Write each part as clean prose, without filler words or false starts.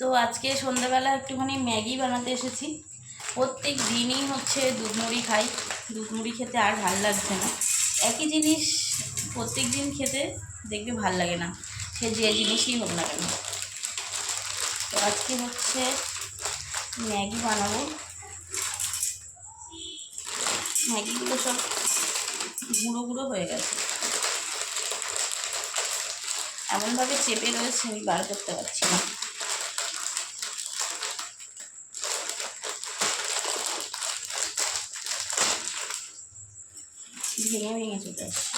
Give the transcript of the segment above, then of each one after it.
তো আজকে সন্ধ্যাবেলা একটুখানি ম্যাগি বানাতে এসেছি। প্রত্যেক দিনই হচ্ছে দুধ মুড়ি খাই, দুধ মুড়ি খেতে আর ভাল লাগছে না। একই জিনিস প্রত্যেক দিন খেতে দেখবে ভাল লাগে না, সে যে জিনিসই হোক না কেন। তো আজকে হচ্ছে ম্যাগি বানাবো। ম্যাগিগুলো সব গুঁড়ো গুঁড়ো হয়ে গেছে, এমনভাবে চেপে রয়েছে আমি বার করতে পারছি না। ভেঙে ভেঙে চলে আসছে।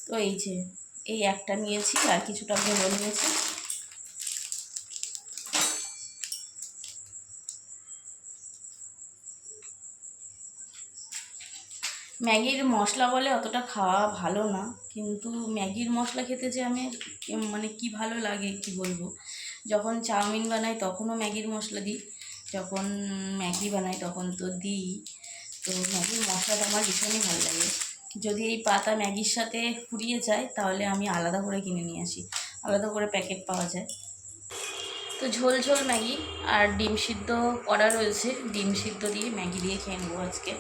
তো এই যে এই একটা নিয়েছি, আর কিছুটা ভেঙে নিয়েছি। ম্যাগির মশলা বলে অতটা খাওয়া ভালো না, কিন্তু ম্যাগির মশলা খেতে যে আমি মানে কি ভালো লাগে কি বলবো। যখন চাউমিন বানাই তখনও ম্যাগির মশলা দিই, যখন ম্যাগি বানাই তখন তো দিই। তো ম্যাগির মশলাটা আমার ভীষণই ভালো লাগে। যদি এই পাতা ম্যাগির সাথে ফুরিয়ে যায় তাহলে আমি আলাদা করে কিনে নিয়ে আসি, আলাদা করে প্যাকেট পাওয়া যায়। তো ঝোল ঝোল ম্যাগি আর ডিম সিদ্ধ করা রয়েছে, ডিম সিদ্ধ দিয়ে ম্যাগি দিয়ে খেয়ে নেবো আজকে।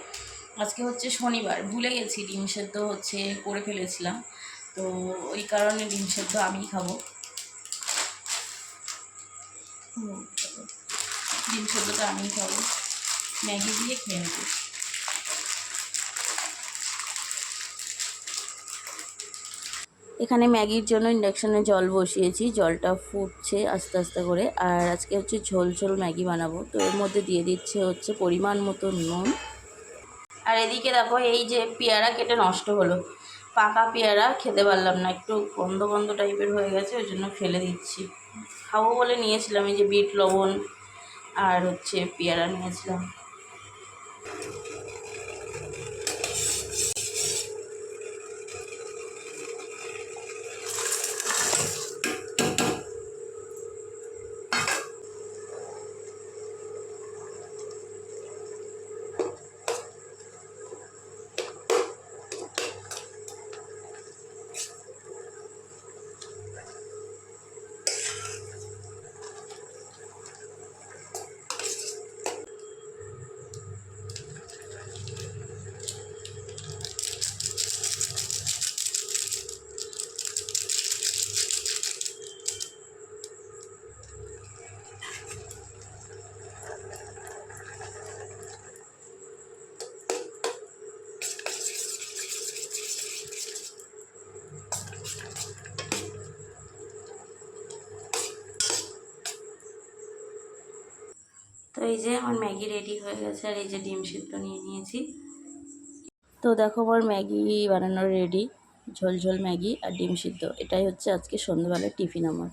আজকে হচ্ছে শনিবার, ভুলে গেছি ডিম সেদ্ধ হচ্ছে করে ফেলেছিলাম, তো ওই কারণে ডিম সেদ্ধ আমিই খাবো। ডিম সেদ্ধটা আমিই খাবো, ম্যাগি দিয়ে খেয়ে নেব। এখানে ম্যাগির জন্য ইন্ডাকশনে জল বসিয়েছি, জলটা ফুটছে আস্তে আস্তে করে। আর আজকে হচ্ছে ঝোল ঝোল ম্যাগি বানাবো, তো এর মধ্যে দিয়ে দিচ্ছে হচ্ছে পরিমাণ মতো নুন। আর এদিকে দেখো এই যে পেয়ারা কেটে নষ্ট হলো, পাকা পেয়ারা খেতে পারলাম না, একটু গন্ধ গন্ধ টাইপের হয়ে গেছে, ওই জন্য ফেলে দিচ্ছি। খাবো বলে নিয়েছিলাম, এই যে বিট লবণ আর হচ্ছে পেয়ারা নিয়েছিলাম। তো এই যে আমার ম্যাগি রেডি হয়ে গেছে, আর এই যে ডিম সিদ্ধ নিয়ে নিয়েছি। তো দেখো আমার ম্যাগি বানানো রেডি, ঝোল ঝোল ম্যাগি আর ডিম সিদ্ধ। এটাই হচ্ছে আজকে সন্ধ্যাবেলার টিফিন আমার।